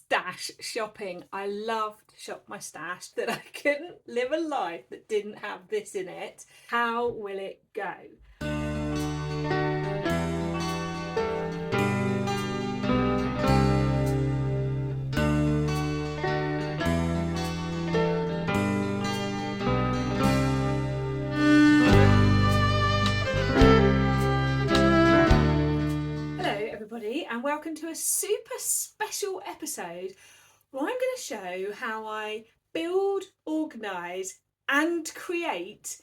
stash shopping. I loved Shop My Stash, that I couldn't live a life that didn't have this in it. How will it go? Hello everybody, and welcome to a super special episode where I'm going to show how I build, organise and create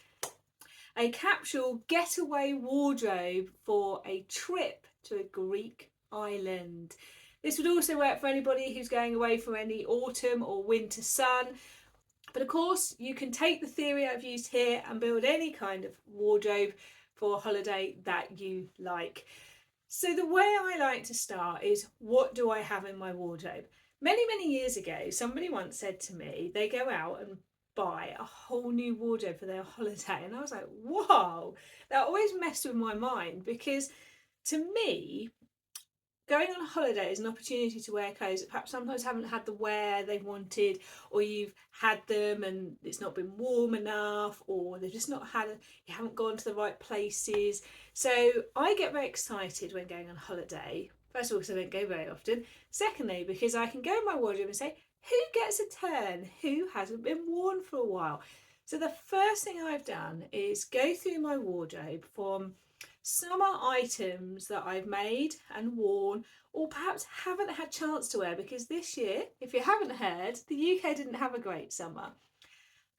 a capsule getaway wardrobe for a trip to a Greek island. This would also work for anybody who's going away for any autumn or winter sun. But of course, you can take the theory I've used here and build any kind of wardrobe for a holiday that you like. So the way I like to start is, what do I have in my wardrobe? Many years ago, somebody once said to me, they go out and buy a whole new wardrobe for their holiday. And I was like, whoa, that always messed with my mind, because to me, going on a holiday is an opportunity to wear clothes that perhaps sometimes haven't had the wear they wanted, or you've had them and it's not been warm enough, or they've just not had, you haven't gone to the right places. So I get very excited when going on holiday. First of all, because I don't go very often. Secondly, because I can go in my wardrobe and say, who gets a turn? Who hasn't been worn for a while? So the first thing I've done is go through my wardrobe from summer items that I've made and worn, or perhaps haven't had chance to wear, because this year, if you haven't heard, the UK didn't have a great summer.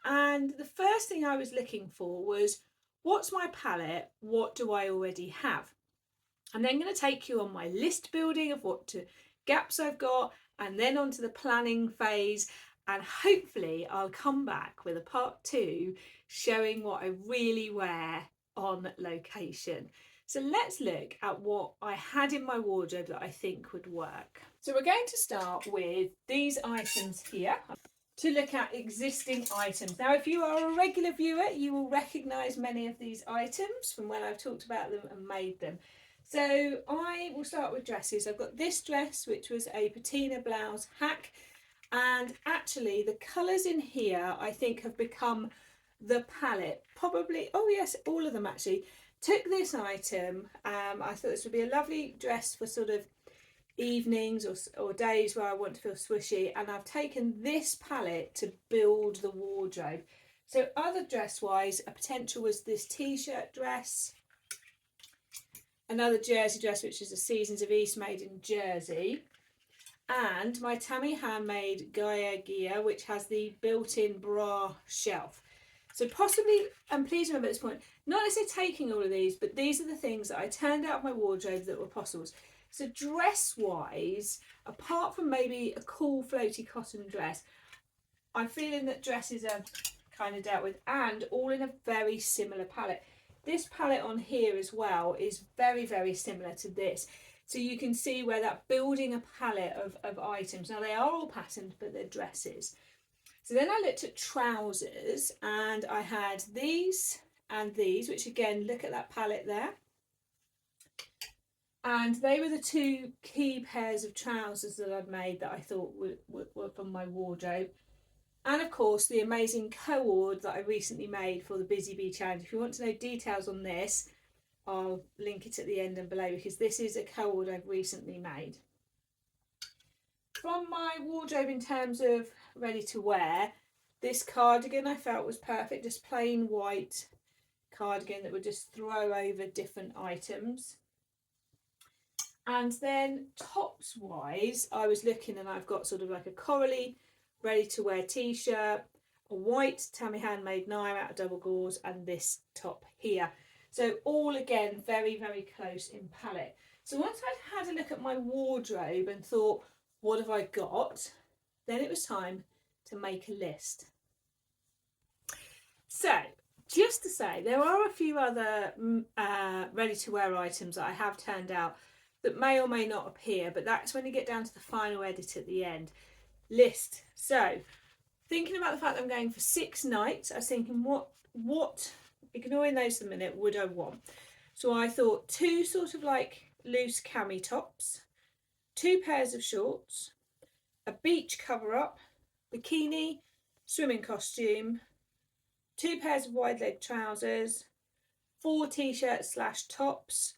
And the first thing I was looking for was, what's my palette? What do I already have? I'm then going to take you on my list building of gaps I've got, and then onto the planning phase. And hopefully I'll come back with a part 2 showing what I really wear on location. So let's look at what I had in my wardrobe that I think would work. So we're going to start with these items here to look at existing items. Now, if you are a regular viewer, you will recognise many of these items from when I've talked about them and made them. So I will start with dresses. I've got this dress, which was a patina blouse hack, and actually the colours in here I think have become the palette. Probably, oh yes, all of them actually. Took this item, I thought this would be a lovely dress for sort of evenings or days where I want to feel swishy, and I've taken this palette to build the wardrobe. So other dress wise, a potential was this t-shirt dress, another jersey dress which is a Seasons of East made in Jersey, and my Tammy handmade Gaia gear which has the built-in bra shelf. So possibly, and please remember at this point, not necessarily taking all of these, but these are the things that I turned out of my wardrobe that were possibles. So dress wise, apart from maybe a cool floaty cotton dress, I'm feeling that dresses are kind of dealt with, and all in a very similar palette. This palette on here as well is very similar to this. So you can see where that building a palette of items. Now they are all patterned, but they're dresses. So then I looked at trousers, and I had these and these, which again, look at that palette there. And they were the two key pairs of trousers that I'd made that I thought were from my wardrobe. And of course, the amazing co-ord that I recently made for the Busy Bee Challenge. If you want to know details on this, I'll link it at the end and below, because this is a co-ord I've recently made. From my wardrobe in terms of ready to wear, this cardigan I felt was perfect, just plain white cardigan that would just throw over different items. And then tops wise, I was looking, and I've got sort of like a corally ready to wear t-shirt, a white Tammy handmade Nair out of double gauze, and this top here. So all again very close in palette. So once I'd had a look at my wardrobe and thought, what have I got? Then it was time to make a list. So just to say, there are a few other ready to wear items that I have turned out that may or may not appear, but that's when you get down to the final edit at the end. List. So thinking about the fact that I'm going for 6 nights, I was thinking, what ignoring those for a minute, would I want? So I thought 2 sort of like loose cami tops, 2 pairs of shorts, a beach cover-up, bikini, swimming costume, 2 pairs of wide leg trousers, 4 t-shirts / tops,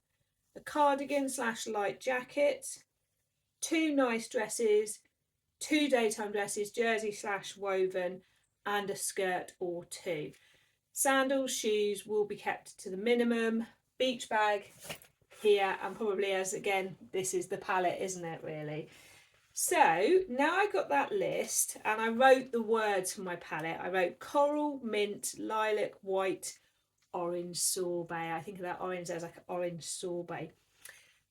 a cardigan / light jacket, 2 nice dresses, 2 daytime dresses, jersey / woven, and a skirt or 2. Sandals, shoes will be kept to the minimum. Beach bag here, and probably, as again, this is the palette, isn't it, really? So now I got that list and I wrote the words for my palette. I wrote coral, mint, lilac, white, orange, sorbet. I think of that orange as like orange sorbet.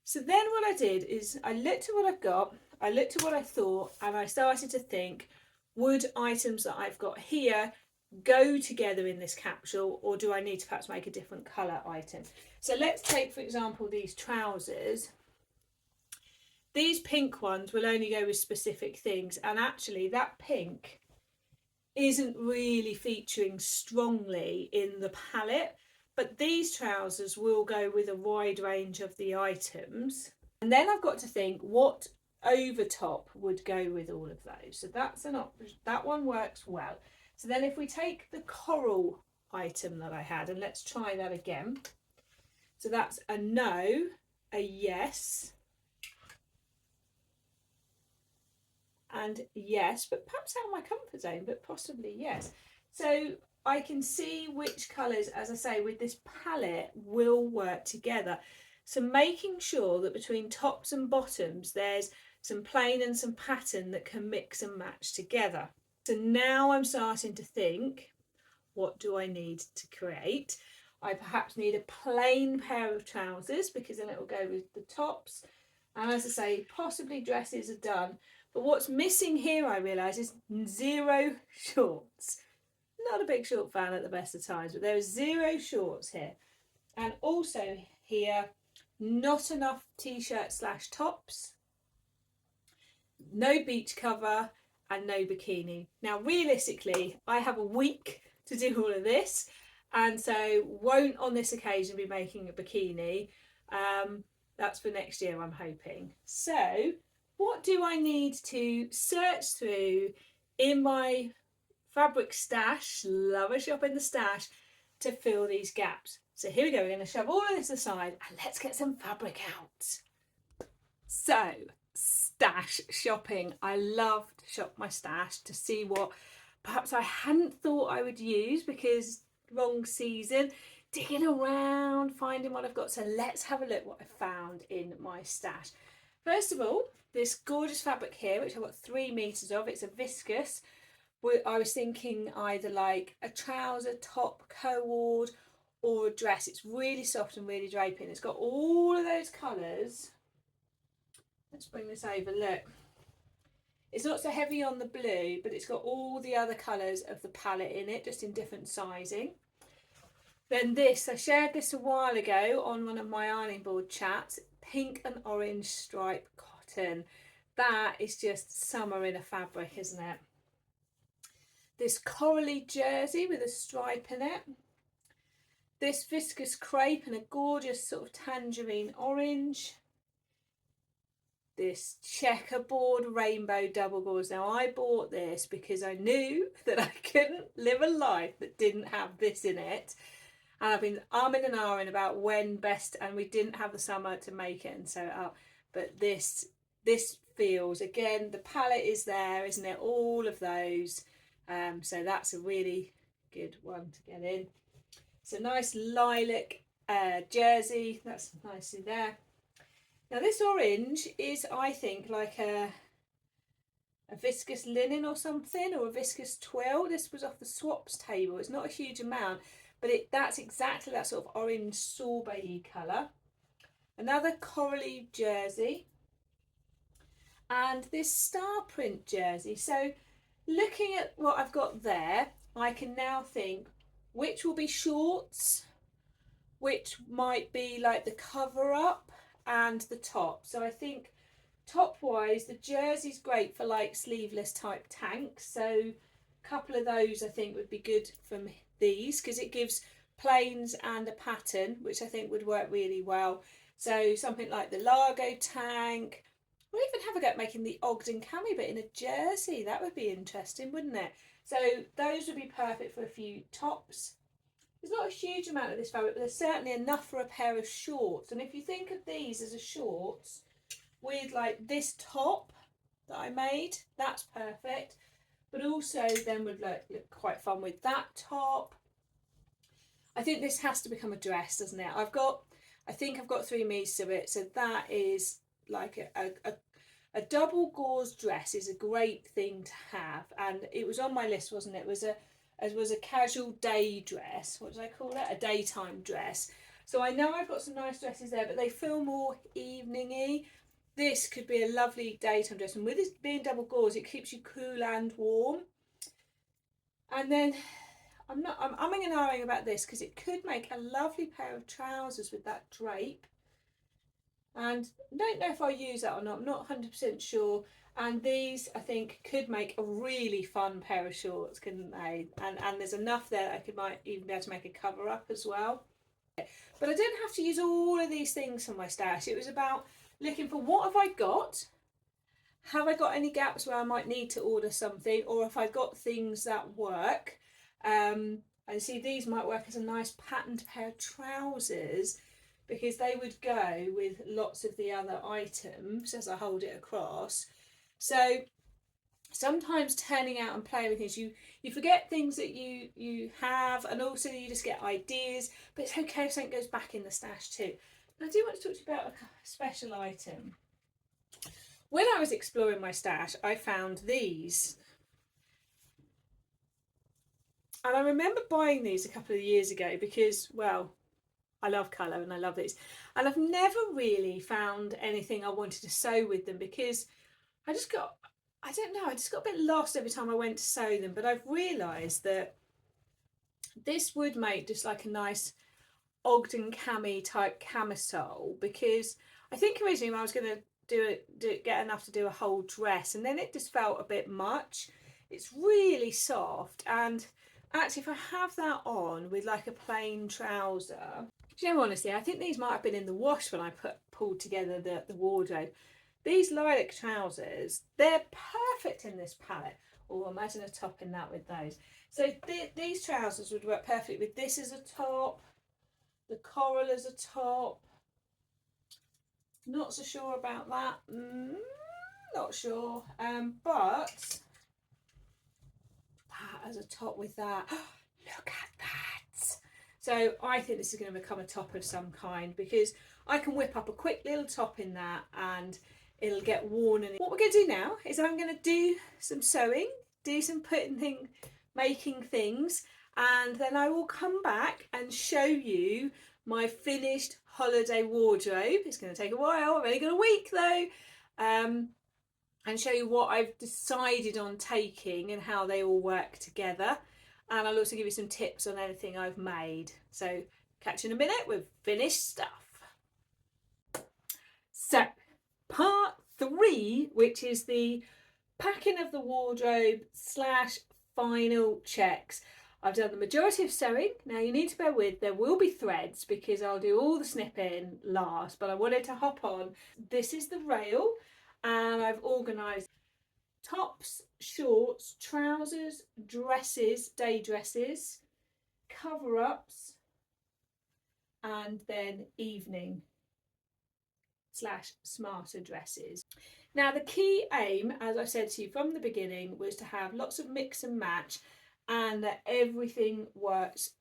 So then what I did is I looked at what I've got, I looked at what I thought, and I started to think, would items that I've got here go together in this capsule, or do I need to perhaps make a different colour item? So let's take, for example, these trousers. These pink ones will only go with specific things, and actually that pink isn't really featuring strongly in the palette, but these trousers will go with a wide range of the items. And then I've got to think what over top would go with all of those. So that's an option. That one works well. So then if we take the coral item that I had, and let's try that again. So that's a no, a yes, and yes, but perhaps out of my comfort zone, but possibly yes. So I can see which colours, as I say, with this palette will work together. So making sure that between tops and bottoms there's some plain and some pattern that can mix and match together. So now I'm starting to think, what do I need to create? I perhaps need a plain pair of trousers because then it will go with the tops. And as I say, possibly dresses are done. But what's missing here, I realise, is 0 shorts. Not a big short fan at the best of times, but there are 0 shorts here. And also here, not enough t-shirts / tops, no beach cover, and no bikini. Now, realistically, I have a week to do all of this, and so won't on this occasion be making a bikini. That's for next year, I'm hoping. So what do I need to search through in my fabric stash, love a shop in the stash, to fill these gaps? So here we go, we're going to shove all of this aside and let's get some fabric out. So, stash shopping. I love to shop my stash to see what perhaps I hadn't thought I would use because wrong season, digging around, finding what I've got. So let's have a look what I found in my stash. First of all, this gorgeous fabric here, which I've got 3 meters of. It's a viscose. I was thinking either like a trouser, top, co-ord, or a dress. It's really soft and really draping. It's got all of those colours. Let's bring this over, look. It's not so heavy on the blue, but it's got all the other colours of the palette in it, just in different sizing. Then this, I shared this a while ago on one of my ironing board chats, pink and orange stripe cotton. That is just summer in a fabric, isn't it? This corally jersey with a stripe in it. This viscose crepe in a gorgeous sort of tangerine orange. This checkerboard rainbow double gauze. Now I bought this because I knew that I couldn't live a life that didn't have this in it. And I've been arming and ahhing about when best, and we didn't have the summer to make it and sew it up. But this feels, again, the palette is there, isn't it? All of those. So that's a really good one to get in. It's a nice lilac jersey. That's nicely there. Now this orange is, I think, like a viscose linen or something, or a viscose twill. This was off the swaps table. It's not a huge amount, but that's exactly that sort of orange sorbet-y colour. Another corally jersey. And this star print jersey. So looking at what I've got there, I can now think which will be shorts, which might be like the cover up, and the top. So I think top wise, the jersey's great for like sleeveless type tanks. So a couple of those I think would be good from these because it gives plains and a pattern, which I think would work really well. So something like the Largo tank, or even have a go at making the Ogden cami bit in a jersey. That would be interesting, wouldn't it? So those would be perfect for a few tops. There's not a huge amount of this fabric, but there's certainly enough for a pair of shorts. And if you think of these as a shorts with like this top that I made, that's perfect. But also then would look quite fun with that top. I think this has to become a dress, doesn't it? I think I've got 3 meters of it, so that is like a double gauze dress is a great thing to have, and it was on my list, wasn't it? It was a casual day dress. What did I call it? A daytime dress. So I know I've got some nice dresses there, but they feel more evening-y. This could be a lovely daytime dress, and with this being double gauze, it keeps you cool and warm. And then I'm umming and ahhing about this because it could make a lovely pair of trousers with that drape. And I don't know if I'll use that or not. I'm not 100% sure. And these, I think, could make a really fun pair of shorts, couldn't they? And there's enough there that might even be able to make a cover up as well. But I didn't have to use all of these things for my stash. It was about looking for what have I got? Have I got any gaps where I might need to order something? Or if I've got things that work. And see, these might work as a nice patterned pair of trousers because they would go with lots of the other items as I hold it across. So sometimes turning out and playing with things, you forget things that you have, and also you just get ideas, but it's okay if something goes back in the stash too. And I do want to talk to you about a special item. When I was exploring my stash, I found these. And I remember buying these a couple of years ago because, well, I love colour and I love these. And I've never really found anything I wanted to sew with them because I just got a bit lost every time I went to sew them. But I've realised that this would make just like a nice Ogden cami type camisole, because I think originally I was going to get enough to do a whole dress, and then it just felt a bit much. It's really soft, and actually if I have that on with like a plain trouser, you know, honestly, I think these might have been in the wash when I pulled together the wardrobe. These lilac trousers, they're perfect in this palette. Oh, imagine a top in that with those. So these trousers would work perfectly with this as a top, the coral as a top. Not so sure about that. Not sure. But that as a top with that. Look at that. So I think this is going to become a top of some kind because I can whip up a quick little top in that and it'll get worn. And what we're going to do now is I'm going to do some sewing, do some making things, and then I will come back and show you my finished holiday wardrobe. It's going to take a while, I've only got a week though, and show you what I've decided on taking and how they all work together. And I'll also give you some tips on anything I've made. So catch you in a minute with finished stuff. So part 3, which is the packing of the wardrobe / final checks. I've done the majority of sewing. Now you need to bear with, there will be threads because I'll do all the snipping last, but I wanted to hop on. This is the rail, and I've organised tops, shorts, trousers, dresses, day dresses, cover-ups, and then evening / smarter dresses. Now the key aim, as I said to you from the beginning, was to have lots of mix and match and that everything works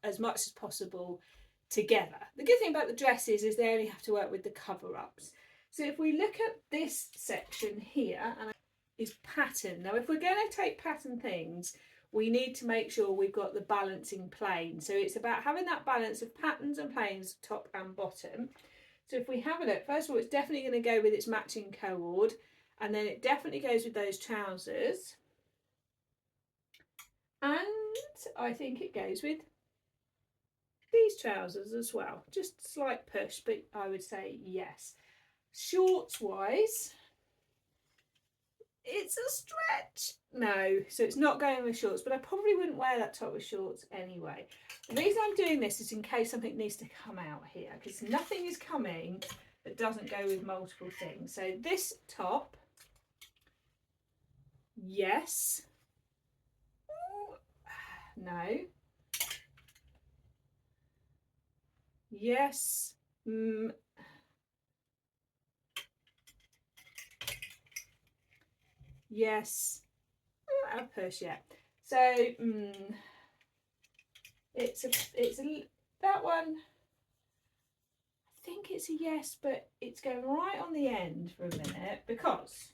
as much as possible together. The good thing about the dresses is they only have to work with the cover-ups. So if we look at this section here, and is pattern. Now if we're going to take pattern things, we need to make sure we've got the balancing plane. So it's about having that balance of patterns and planes top and bottom. So if we have a look, first of all, it's definitely going to go with its matching cord, and then it definitely goes with those trousers. And I think it goes with these trousers as well. Just a slight push, but I would say yes. Shorts wise, it's a stretch. No, so it's not going with shorts, but I probably wouldn't wear that top with shorts anyway. The reason I'm doing this is in case something needs to come out here, because nothing is coming that doesn't go with multiple things. So this top, yes, no, yes, yes, a push, yeah. So it's a that one. I think it's a yes, but it's going right on the end for a minute because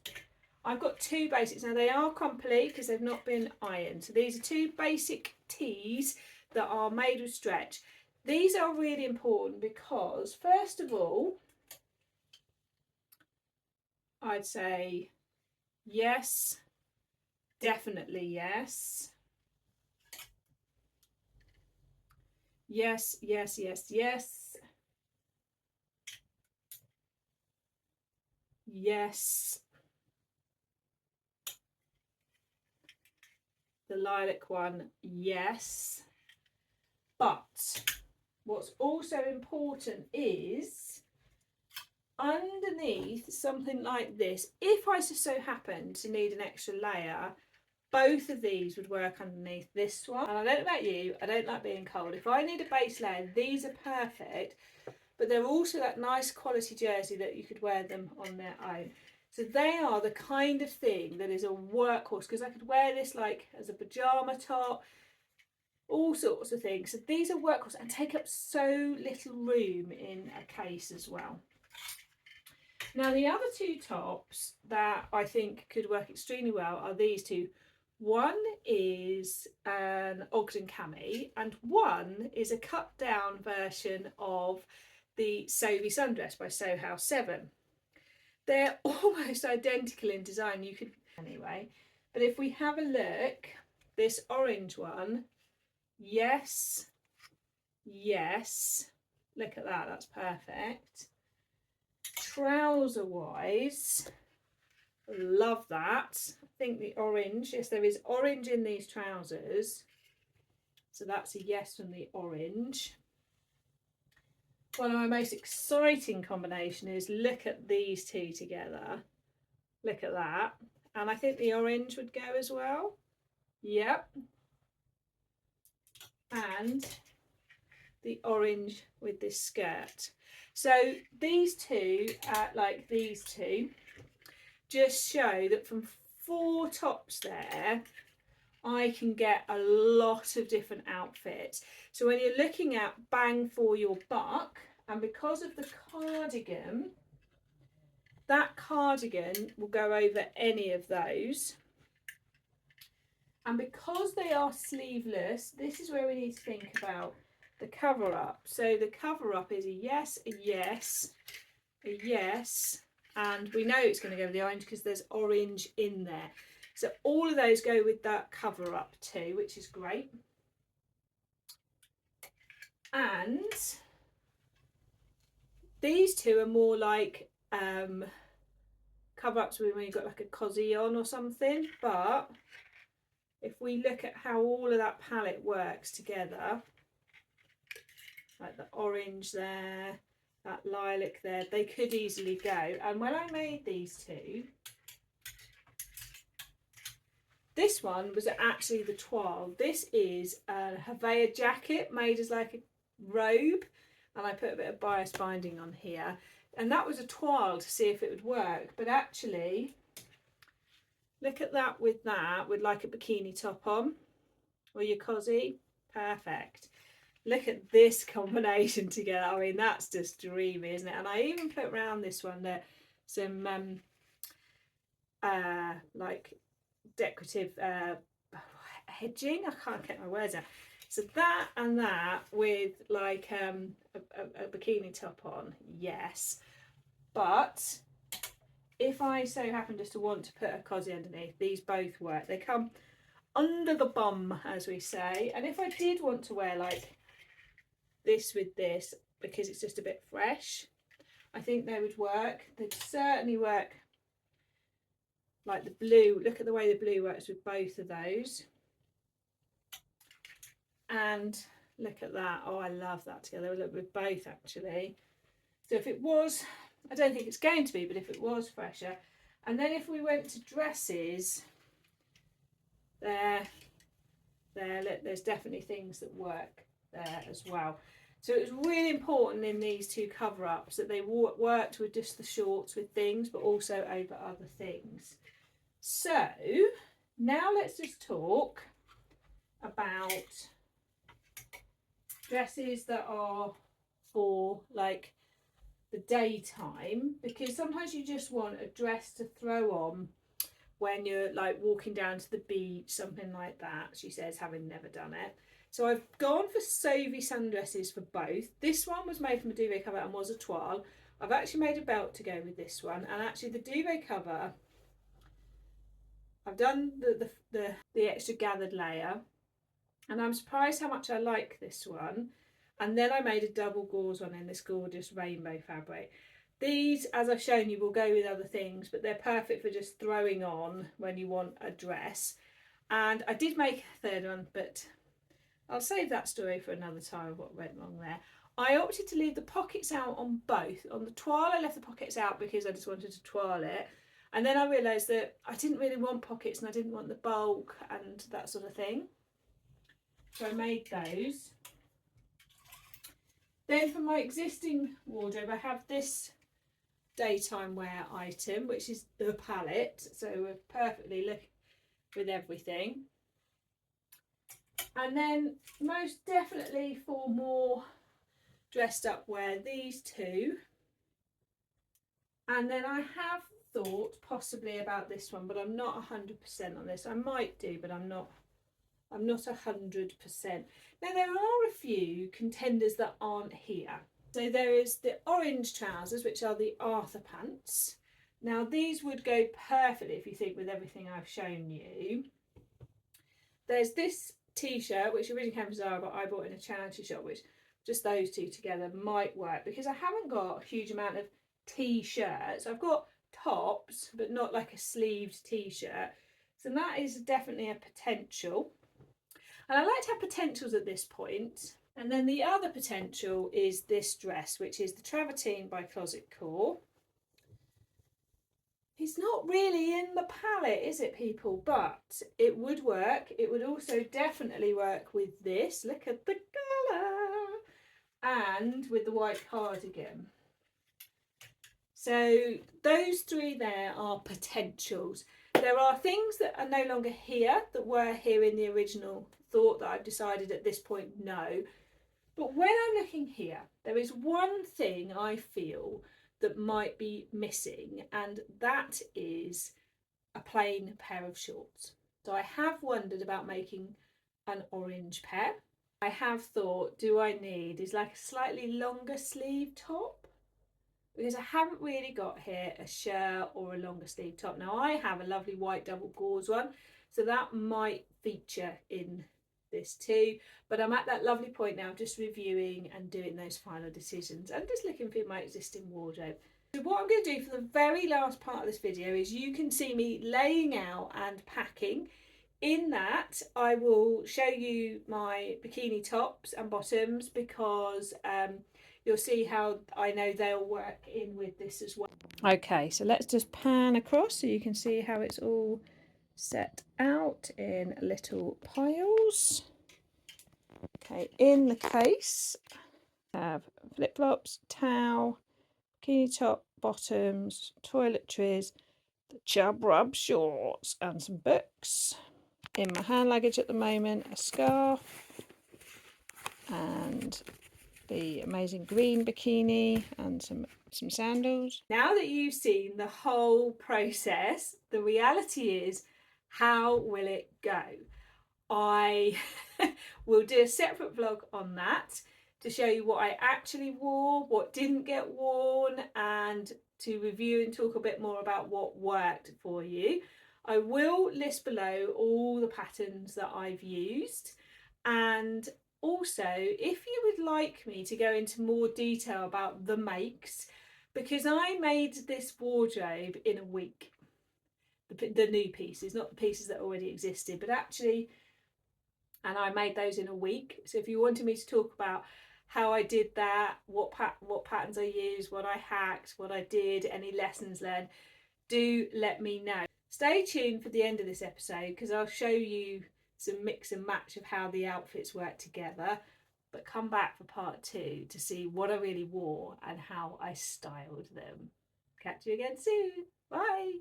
I've got two basics. Now they are crumply because they've not been ironed. So these are two basic tees that are made with stretch. These are really important because first of all, I'd say yes, definitely yes. Yes, yes, yes, yes. Yes. The lilac one, yes. But what's also important is underneath something like this, if I just so happen to need an extra layer, both of these would work underneath this one. And I don't know about you, I don't like being cold. If I need a base layer, these are perfect, but they're also that nice quality jersey that you could wear them on their own. So they are the kind of thing that is a workhorse, because I could wear this like as a pajama top, all sorts of things. So these are workhorse and take up so little room in a case as well. Now the other two tops that I think could work extremely well are these two. One is an Ogden cami and one is a cut down version of the Sovi sundress by Soho House 7. They're almost identical in design, you could anyway, but if we have a look, this orange one, yes, yes, look at that, that's perfect. Trouser wise, love that. I think the orange, yes, there is orange in these trousers, so that's a yes from the orange. One of my most exciting combination is look at these two together, look at that, and I think the orange would go as well. Yep. And the orange with this skirt. So these two, like these two, just show that from 4 tops there, I can get a lot of different outfits. So when you're looking at bang for your buck, and because of the cardigan, that cardigan will go over any of those. And because they are sleeveless, this is where we need to think about the cover up. So the cover up is a yes, a yes, a yes, and we know it's going to go with the orange because there's orange in there. So all of those go with that cover up too, which is great. And these two are more like cover ups when you've got like a cosy on or something, but if we look at how all of that palette works together, like the orange there, that lilac there, they could easily go. And when I made these two, this one was actually the toile. This is a Havea jacket made as like a robe, and I put a bit of bias binding on here, and that was a toile to see if it would work. But actually, look at that with like a bikini top on or your cosy, perfect. Look at this combination together. I mean, that's just dreamy, isn't it? And I even put around this one there some like decorative hedging. I can't get my words out. So that and that with like a bikini top on, yes. But if I so happen just to want to put a cosy underneath, these both work. They come under the bum, as we say. And if I did want to wear like this with this, because it's just a bit fresh, I think they would work. They'd certainly work like the blue. Look at the way the blue works with both of those. And look at that. Oh, I love that together. Look with both actually. So if it was, I don't think it's going to be, but if it was fresher. And then if we went to dresses, look, there's definitely things that work there as well. So it was really important in these two cover-ups that they worked with just the shorts with things, but also over other things. So now let's just talk about dresses that are for like the daytime, because sometimes you just want a dress to throw on when you're like walking down to the beach, something like that, she says, having never done it. So I've gone for Sovi sundresses for both. This one was made from a duvet cover and was a toile. I've actually made a belt to go with this one, and actually the duvet cover, I've done the extra gathered layer, and I'm surprised how much I like this one. And then I made a double gauze one in this gorgeous rainbow fabric. These, as I've shown you, will go with other things, but they're perfect for just throwing on when you want a dress. And I did make a third one, but I'll save that story for another time of what went wrong there. I opted to leave the pockets out on both. On the toile, I left the pockets out because I just wanted to toile it. And then I realised that I didn't really want pockets and I didn't want the bulk and that sort of thing. So I made those. Then for my existing wardrobe, I have this daytime wear item, which is the palette. So we're perfectly looking with everything. And then most definitely for more dressed up wear, these two. And then I have thought possibly about this one, but I'm not 100% on this. I might do, but I'm not 100%. Now there are a few contenders that aren't here. So there is the orange trousers, which are the Arthur pants. Now these would go perfectly, if you think, with everything I've shown you. There's this t-shirt, which originally came from Zara, but I bought in a charity shop, which just those two together might work, because I haven't got a huge amount of t-shirts. I've got tops, but not like a sleeved t-shirt. So that is definitely a potential. And I like to have potentials at this point. And then the other potential is this dress, which is the Travertine by Closet Core. It's not really in the palette, is it, people? But it would work. It would also definitely work with this. Look at the colour. And with the white cardigan. So those three there are potentials. There are things that are no longer here that were here in the original thought that I've decided at this point no. But when I'm looking here, there is one thing I feel that might be missing, and that is a plain pair of shorts. So I have wondered about making an orange pair. I have thought, do I need is like a slightly longer sleeve top? Because I haven't really got here a shirt or a longer sleeve top. Now I have a lovely white double gauze one, so that might feature in this too, but I'm at that lovely point now, just reviewing and doing those final decisions and just looking through my existing wardrobe. So what I'm going to do for the very last part of this video is you can see me laying out and packing. In that I will show you my bikini tops and bottoms, because you'll see how I know they'll work in with this as well. Okay, so let's just pan across so you can see how it's all set out in little piles. Okay, in the case I have flip-flops, towel, bikini top, bottoms, toiletries, the Chub Rub shorts and some books. In my hand luggage at the moment, a scarf and the amazing green bikini and some sandals. Now that you've seen the whole process, the reality is, how will it go? I will do a separate vlog on that to show you what I actually wore, what didn't get worn, and to review and talk a bit more about what worked for you. I will list below all the patterns that I've used, and also if you would like me to go into more detail about the makes, because I made this wardrobe in a week. The new pieces, not the pieces that already existed, but actually, and I made those in a week. So if you wanted me to talk about how I did that, what patterns I used, what I hacked, what I did, any lessons learned, do let me know. Stay tuned for the end of this episode because I'll show you some mix and match of how the outfits work together. But come back for part 2 to see what I really wore and how I styled them. Catch you again soon. Bye.